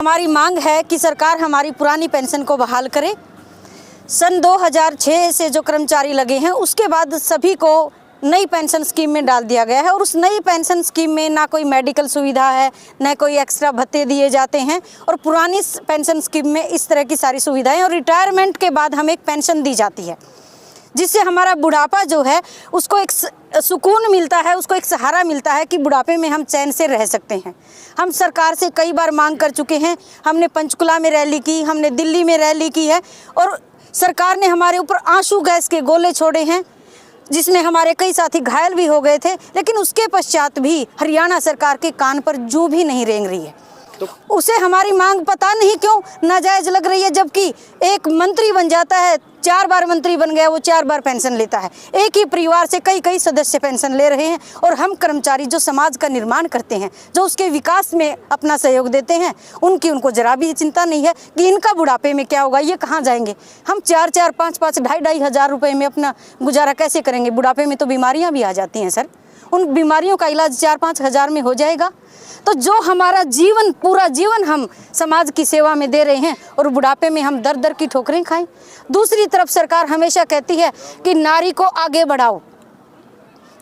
हमारी मांग है कि सरकार हमारी पुरानी पेंशन को बहाल करे। सन 2006 से जो कर्मचारी लगे हैं उसके बाद सभी को नई पेंशन स्कीम में डाल दिया गया है और उस नई पेंशन स्कीम में ना कोई मेडिकल सुविधा है, ना कोई एक्स्ट्रा भत्ते दिए जाते हैं और पुरानी पेंशन स्कीम में इस तरह की सारी सुविधाएं और रिटायरमेंट के बाद हमें एक पेंशन दी जाती है जिससे हमारा बुढ़ापा जो है उसको एक सुकून मिलता है, उसको एक सहारा मिलता है कि बुढ़ापे में हम चैन से रह सकते हैं। हम सरकार से कई बार मांग कर चुके हैं, हमने पंचकुला में रैली की, हमने दिल्ली में रैली की है और सरकार ने हमारे ऊपर आंसू गैस के गोले छोड़े हैं जिसमें हमारे कई साथी घायल भी हो गए थे, लेकिन उसके पश्चात भी हरियाणा सरकार के कान पर जूं भी नहीं रेंग रही है। उसे हमारी मांग पता नहीं क्यों नाजायज लग रही है, जबकि एक मंत्री बन जाता है, 4 बार मंत्री बन गया, वो 4 बार पेंशन लेता है। एक ही परिवार से कई सदस्य पेंशन ले रहे हैं और हम कर्मचारी जो समाज का निर्माण करते हैं, जो उसके विकास में अपना सहयोग देते हैं, उनको जरा भी चिंता नहीं है कि इनका बुढ़ापे में क्या होगा, ये कहाँ जाएंगे। हम 4-4, 5-5, 2,500 हज़ार रुपये में अपना गुजारा कैसे करेंगे। बुढ़ापे में तो बीमारियाँ भी आ जाती हैं सर, उन बीमारियों का इलाज 4-5 हज़ार में हो जाएगा। तो जो हमारा जीवन, पूरा जीवन हम समाज की सेवा में दे रहे हैं और बुढ़ापे में हम दर दर की ठोकरें खाएं। दूसरी तरफ सरकार हमेशा कहती है कि नारी को आगे बढ़ाओ,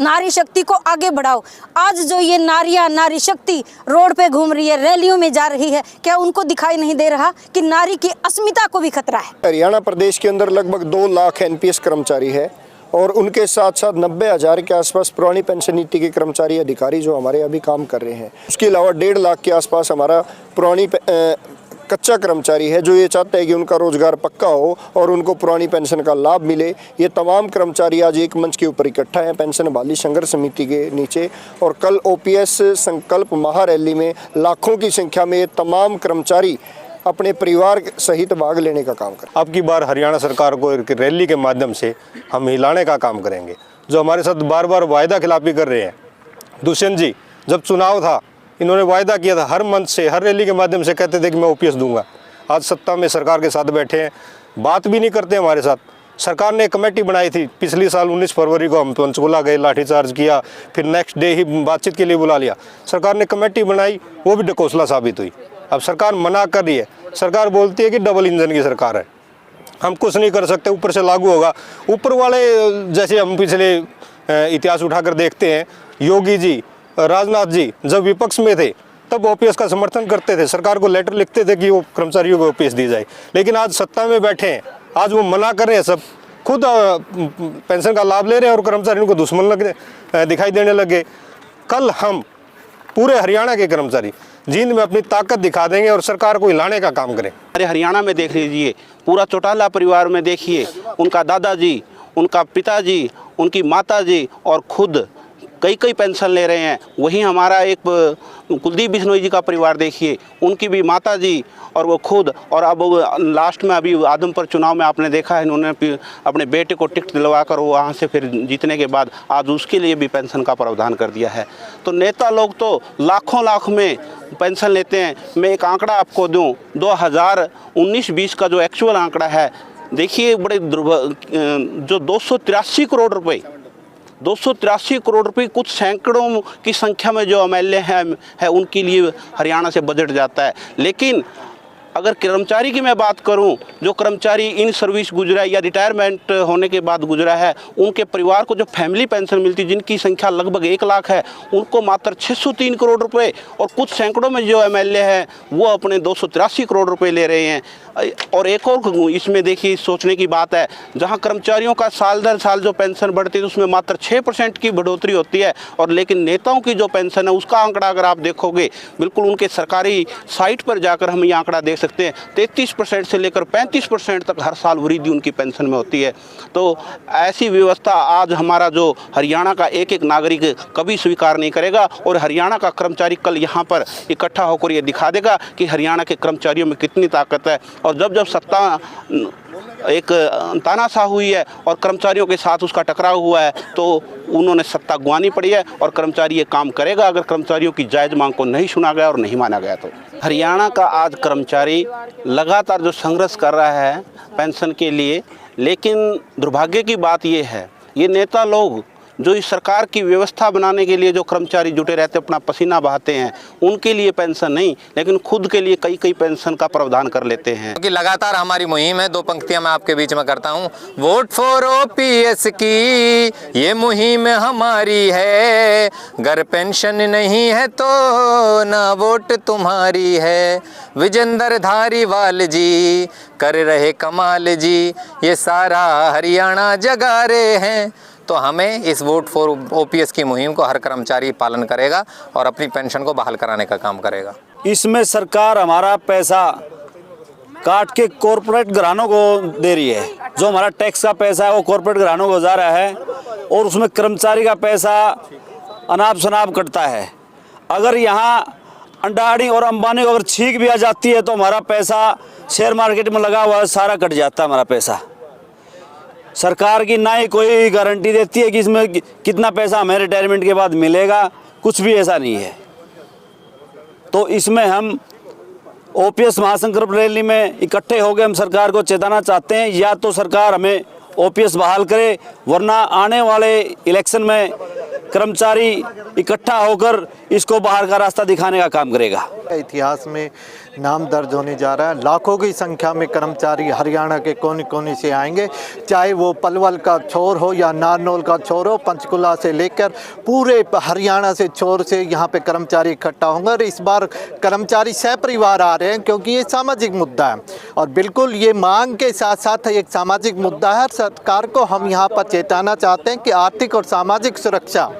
नारी शक्ति को आगे बढ़ाओ। आज जो ये नारियां, नारी शक्ति रोड पे घूम रही है, रैलियों में जा रही है, क्या उनको दिखाई नहीं दे रहा कि नारी की अस्मिता को भी खतरा है। हरियाणा प्रदेश के अंदर लगभग 2 लाख एनपीएस कर्मचारी है और उनके साथ साथ 90,000 के आसपास पुरानी पेंशन नीति के कर्मचारी अधिकारी जो हमारे अभी काम कर रहे हैं। उसके अलावा 1.5 लाख के आसपास हमारा पुरानी कच्चा कर्मचारी है जो ये चाहता है कि उनका रोजगार पक्का हो और उनको पुरानी पेंशन का लाभ मिले। ये तमाम कर्मचारी आज एक मंच के ऊपर इकट्ठा हैं पेंशन बहाली संघर्ष समिति के नीचे, और कल ओपीएस संकल्प महारैली में लाखों की संख्या में ये तमाम कर्मचारी अपने परिवार सहित भाग लेने का काम करें। अब की बार हरियाणा सरकार को एक रैली के माध्यम से हम हिलाने का काम करेंगे। जो हमारे साथ बार बार वायदा खिलाफी कर रहे हैं, दुष्यंत जी जब चुनाव था इन्होंने वायदा किया था, हर मंच से, हर रैली के माध्यम से कहते थे कि मैं ओपीएस दूंगा। आज सत्ता में सरकार के साथ बैठे हैं, बात भी नहीं करते हमारे साथ। सरकार ने एक कमेटी बनाई थी पिछली साल 19 फरवरी को, हम पंचकुला गए, लाठीचार्ज किया, फिर नेक्स्ट डे ही बातचीत के लिए बुला लिया। सरकार ने कमेटी बनाई, वो भी ढकोसला साबित हुई। अब सरकार मना कर रही है, सरकार बोलती है कि डबल इंजन की सरकार है, हम कुछ नहीं कर सकते, ऊपर से लागू होगा। ऊपर वाले, जैसे हम पिछले इतिहास उठाकर देखते हैं, योगी जी, राजनाथ जी जब विपक्ष में थे तब ओपीएस का समर्थन करते थे, सरकार को लेटर लिखते थे कि वो कर्मचारियों को ओपीएस दी जाए। लेकिन आज सत्ता में बैठे हैं, आज वो मना कर रहे हैं, सब खुद पेंशन का लाभ ले रहे हैं और कर्मचारियों को दुश्मन दिखाई देने लगे। कल हम पूरे हरियाणा के कर्मचारी जींद में अपनी ताकत दिखा देंगे और सरकार को हिलाने का काम करें। अरे हरियाणा में देख लीजिए, पूरा चौटाला परिवार में देखिए, उनका दादाजी, उनका पिताजी, उनकी माताजी और खुद कई पेंशन ले रहे हैं। वहीं हमारा एक कुलदीप बिश्नोई जी का परिवार देखिए, उनकी भी माताजी और वो खुद, और अब लास्ट में अभी आदमपुर चुनाव में आपने देखा है, इन्होंने अपने बेटे को टिकट दिलवा कर वो वहाँ से फिर जीतने के बाद आज उसके लिए भी पेंशन का प्रावधान कर दिया है। तो नेता लोग तो लाख में पेंशन लेते हैं। मैं एक आंकड़ा आपको दूँ, 2019-20 का जो एक्चुअल आंकड़ा है, देखिए बड़े जो 283 करोड़ रुपए कुछ सैकड़ों की संख्या में जो एमएलए है उनके लिए हरियाणा से बजट जाता है। लेकिन अगर कर्मचारी की मैं बात करूं, जो कर्मचारी इन सर्विस गुजरा या रिटायरमेंट होने के बाद गुजरा है, उनके परिवार को जो फैमिली पेंशन मिलती है, जिनकी संख्या लगभग 1 लाख है, उनको मात्र 603 करोड़ रुपए, और कुछ सैकड़ों में जो एमएलए हैं वो अपने 283 करोड़ रुपए ले रहे हैं। और एक और इसमें देखिए सोचने की बात है, जहां कर्मचारियों का साल दर साल जो पेंशन बढ़ती है उसमें मात्र 6% की बढ़ोतरी होती है, और लेकिन नेताओं की जो पेंशन है उसका आंकड़ा अगर आप देखोगे, बिल्कुल उनके सरकारी साइट पर जाकर हम ये आंकड़ा देख सकते हैं, 33% से लेकर 35% तक हर साल वृद्धि उनकी पेंशन में होती है। तो ऐसी व्यवस्था आज हमारा जो हरियाणा का एक नागरिक कभी स्वीकार नहीं करेगा, और हरियाणा का कर्मचारी कल यहाँ पर इकट्ठा होकर ये दिखा देगा कि हरियाणा के कर्मचारियों में कितनी ताकत है। और जब सत्ता एक तानाशाह हुई है और कर्मचारियों के साथ उसका टकराव हुआ है, तो उन्होंने सत्ता गंवानी पड़ी है, और कर्मचारी ये काम करेगा अगर कर्मचारियों की जायज़ मांग को नहीं सुना गया और नहीं माना गया। तो हरियाणा का आज कर्मचारी लगातार जो संघर्ष कर रहा है पेंशन के लिए, लेकिन दुर्भाग्य की बात ये है, ये नेता लोग जो इस सरकार की व्यवस्था बनाने के लिए जो कर्मचारी जुटे रहते अपना पसीना बहाते हैं, उनके लिए पेंशन नहीं, लेकिन खुद के लिए कई पेंशन का प्रावधान कर लेते हैं। क्योंकि लगातार हमारी मुहिम है, 2 पंक्तियां मैं आपके बीच में करता हूं। वोट फॉर ओपीएस की ये मुहिम हमारी है, अगर पेंशन नहीं है तो ना वोट तुम्हारी है। विजेंद्र धारीवाल जी कर रहे कमाल जी, ये सारा हरियाणा जगा रहे हैं। तो हमें इस वोट फॉर ओपीएस की मुहिम को हर कर्मचारी पालन करेगा और अपनी पेंशन को बहाल कराने का काम करेगा। इसमें सरकार हमारा पैसा काट के कॉरपोरेट घरानों को दे रही है। जो हमारा टैक्स का पैसा है वो कॉरपोरेट घरानों को जा रहा है और उसमें कर्मचारी का पैसा अनाप शनाप कटता है। अगर यहाँ अंडानी और अंबानी को अगर छींक भी आ जाती है तो हमारा पैसा शेयर मार्केट में लगा हुआ है, सारा कट जाता है हमारा पैसा। सरकार की ना ही कोई गारंटी देती है कि इसमें कितना पैसा हमें रिटायरमेंट के बाद मिलेगा, कुछ भी ऐसा नहीं है। तो इसमें हम ओपीएस महासंकल्प रैली में इकट्ठे होकर हम सरकार को चेताना चाहते हैं, या तो सरकार हमें ओपीएस बहाल करे, वरना आने वाले इलेक्शन में कर्मचारी इकट्ठा होकर इसको बाहर का रास्ता दिखाने का काम करेगा। इतिहास में नाम दर्ज होने जा रहा है। लाखों की संख्या में कर्मचारी हरियाणा के कोने कोने से आएंगे, चाहे वो पलवल का छोर हो या नारनौल का छोर हो, पंचकुला से लेकर पूरे हरियाणा से छोर से यहाँ पे कर्मचारी इकट्ठा होंगे। और इस बार कर्मचारी सहपरिवार आ रहे हैं क्योंकि ये सामाजिक मुद्दा है और बिल्कुल ये मांग के साथ साथ एक सामाजिक मुद्दा है। सरकार को हम यहाँ पर चेताना चाहते हैं कि आर्थिक और सामाजिक सुरक्षा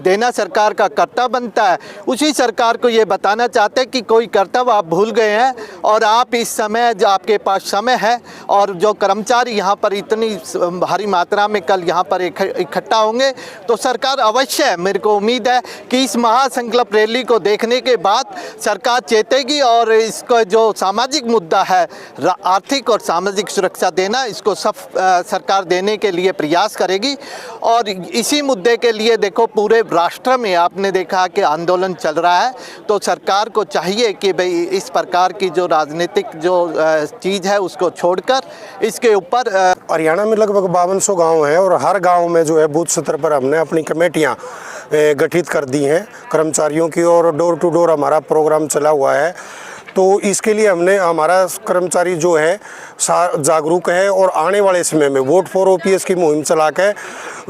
देना सरकार का कर्तव्य बनता है। उसी सरकार को ये बताना चाहते हैं कि कोई कर्तव्य आप भूल गए हैं और आप इस समय जो आपके पास समय है और जो कर्मचारी यहाँ पर इतनी भारी मात्रा में कल यहाँ पर इकट्ठा होंगे, तो सरकार अवश्य, मेरे को उम्मीद है कि इस महासंकल्प रैली को देखने के बाद सरकार चेतेगी और इसको जो सामाजिक मुद्दा है आर्थिक और सामाजिक सुरक्षा देना, इसको सब सरकार देने के लिए प्रयास करेगी। और इसी मुद्दे के लिए देखो पूरे राष्ट्र में आपने देखा कि आंदोलन चल रहा है, तो सरकार को चाहिए कि भाई इस प्रकार की जो राजनीतिक जो चीज़ है उसको छोड़कर इसके ऊपर हरियाणा में लगभग 5200 गांव हैं और हर गांव में जो है बूथ स्तर पर हमने अपनी कमेटियां गठित कर दी हैं कर्मचारियों की, और डोर टू डोर हमारा प्रोग्राम चला हुआ है। तो इसके लिए हमने हमारा कर्मचारी जो है जागरूक है और आने वाले समय में वोट फॉर ओपीएस की मुहिम चला के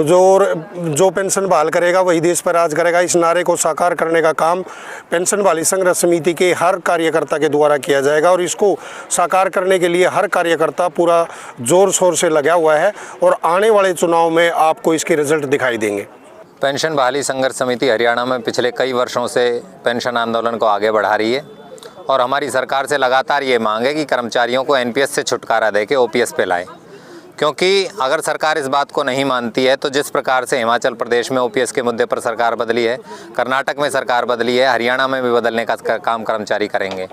जो पेंशन बहाल करेगा वही देश पर राज करेगा, इस नारे को साकार करने का काम पेंशन बहाली संघर्ष समिति के हर कार्यकर्ता के द्वारा किया जाएगा। और इसको साकार करने के लिए हर कार्यकर्ता पूरा जोर शोर से लगा हुआ है और आने वाले चुनाव में आपको इसके रिजल्ट दिखाई देंगे। पेंशन बहाली संघर्ष समिति हरियाणा में पिछले कई वर्षों से पेंशन आंदोलन को आगे बढ़ा रही है और हमारी सरकार से लगातार ये मांग है कि कर्मचारियों को एनपीएस से छुटकारा दे के ओपीएस पे लाएं। क्योंकि अगर सरकार इस बात को नहीं मानती है तो जिस प्रकार से हिमाचल प्रदेश में ओपीएस के मुद्दे पर सरकार बदली है, कर्नाटक में सरकार बदली है, हरियाणा में भी बदलने का काम कर्मचारी करेंगे।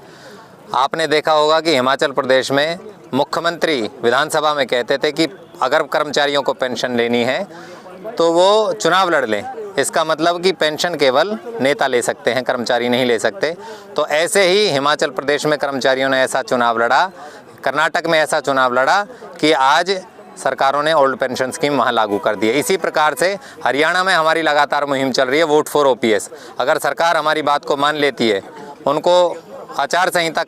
आपने देखा होगा कि हिमाचल प्रदेश में मुख्यमंत्री विधानसभा में कहते थे कि अगर कर्मचारियों को पेंशन लेनी है तो वो चुनाव लड़ लें। इसका मतलब कि पेंशन केवल नेता ले सकते हैं, कर्मचारी नहीं ले सकते। तो ऐसे ही हिमाचल प्रदेश में कर्मचारियों ने ऐसा चुनाव लड़ा, कर्नाटक में ऐसा चुनाव लड़ा कि आज सरकारों ने ओल्ड पेंशन स्कीम वहाँ लागू कर दी है। इसी प्रकार से हरियाणा में हमारी लगातार मुहिम चल रही है वोट फॉर ओपीएस। अगर सरकार हमारी बात को मान लेती है, उनको आचार संहिता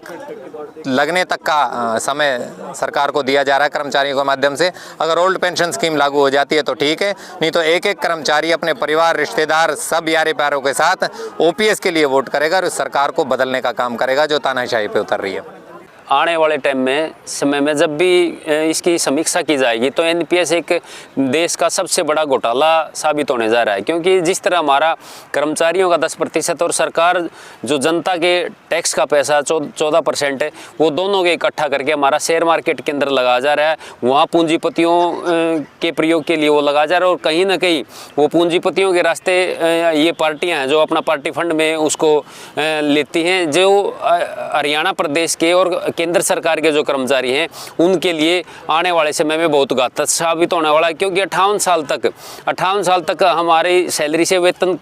लगने तक का समय सरकार को दिया जा रहा है कर्मचारियों के माध्यम से, अगर ओल्ड पेंशन स्कीम लागू हो जाती है तो ठीक है, नहीं तो एक एक कर्मचारी अपने परिवार, रिश्तेदार, सब यारे प्यारों के साथ ओपीएस के लिए वोट करेगा और उस सरकार को बदलने का काम करेगा जो तानाशाही पे उतर रही है। आने वाले टाइम में समय में जब भी इसकी समीक्षा की जाएगी तो एनपीएस एक देश का सबसे बड़ा घोटाला साबित होने जा रहा है। क्योंकि जिस तरह हमारा कर्मचारियों का 10% और सरकार जो जनता के टैक्स का पैसा 14% है, वो दोनों के इकट्ठा करके हमारा शेयर मार्केट के अंदर लगाया जा रहा है। वहाँ पूंजीपतियों के प्रयोग के लिए वो लगाया जा रहा है और कहीं ना कहीं वो पूंजीपतियों के रास्ते ये पार्टियाँ हैं जो अपना पार्टी फंड में उसको लेती हैं, जो हरियाणा प्रदेश के और केंद्र सरकार के जो कर्मचारी हैं उनके लिए आने वाले समय में बहुत घातक साबित होने वाला है, क्योंकि 58 साल तक हमारी सैलरी से वेतन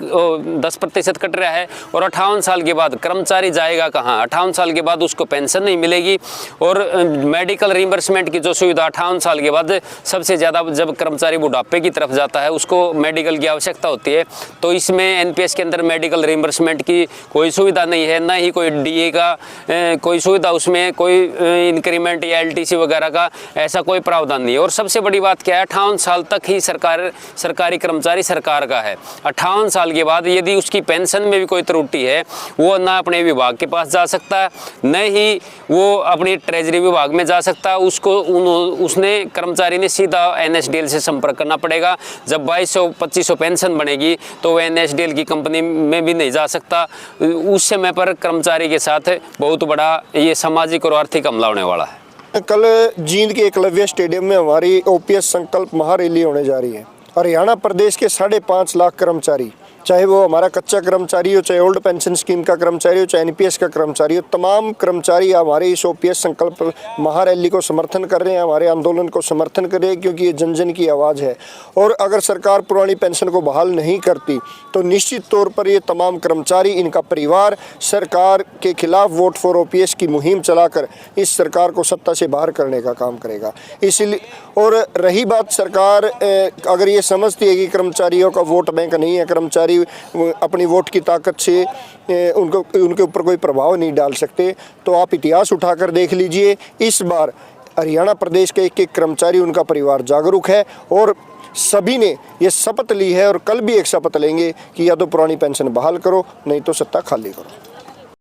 10% कट रहा है और 58 साल के बाद कर्मचारी जाएगा कहाँ? 58 साल के बाद उसको पेंशन नहीं मिलेगी और मेडिकल रिइंबर्समेंट की जो सुविधा 58 साल के बाद सबसे ज़्यादा जब कर्मचारी बुढ़ापे की तरफ जाता है उसको मेडिकल की आवश्यकता होती है, तो इसमें एनपीएस के अंदर मेडिकल रिइंबर्समेंट की कोई सुविधा नहीं है, ना ही कोई डीए का कोई सुविधा, उसमें कोई इंक्रीमेंट या एलटीसी वगैरह का ऐसा कोई प्रावधान नहीं है। और सबसे बड़ी बात क्या है, 58 साल तक ही सरकारी कर्मचारी सरकार का है। 58 साल के बाद यदि उसकी पेंशन में भी कोई त्रुटि है वो ना अपने विभाग के पास जा सकता है, न ही वो अपनी ट्रेजरी विभाग में जा सकता है, उसने कर्मचारी ने सीधा एनएसडीएल से संपर्क करना पड़ेगा। जब 2200-2500 पेंशन बनेगी तो वो एनएसडीएल की कंपनी में भी नहीं जा सकता। उस समय पर कर्मचारी के साथ बहुत बड़ा ये सामाजिक और आर्थिक हमला होने वाला है। कल जींद के एकलव्य स्टेडियम में हमारी ओपीएस संकल्प महारैली होने जा रही है। हरियाणा प्रदेश के 5.5 लाख कर्मचारी, चाहे वो हमारा कच्चा कर्मचारी हो, चाहे ओल्ड पेंशन स्कीम का कर्मचारी हो, चाहे एनपीएस का कर्मचारी हो, तमाम कर्मचारी हमारे इस ओपीएस संकल्प महारैली को समर्थन कर रहे हैं, हमारे आंदोलन को समर्थन कर रहे हैं, क्योंकि ये जन जन की आवाज़ है। और अगर सरकार पुरानी पेंशन को बहाल नहीं करती तो निश्चित तौर पर ये तमाम कर्मचारी, इनका परिवार सरकार के खिलाफ वोट फॉर ओपीएस की मुहिम चलाकर इस सरकार को सत्ता से बाहर करने का काम करेगा। इसलिए और रही बात सरकार अगर ये समझती है कि कर्मचारियों का वोट बैंक नहीं है, कर्मचारी अपनी वोट की ताकत से उनके ऊपर कोई प्रभाव नहीं डाल सकते, तो आप इतिहास उठाकर देख लीजिए। इस बार हरियाणा प्रदेश के एक कर्मचारी, उनका परिवार जागरूक है और सभी ने ये शपथ ली है और कल भी एक शपथ लेंगे कि या तो पुरानी पेंशन बहाल करो, नहीं तो सत्ता खाली करो।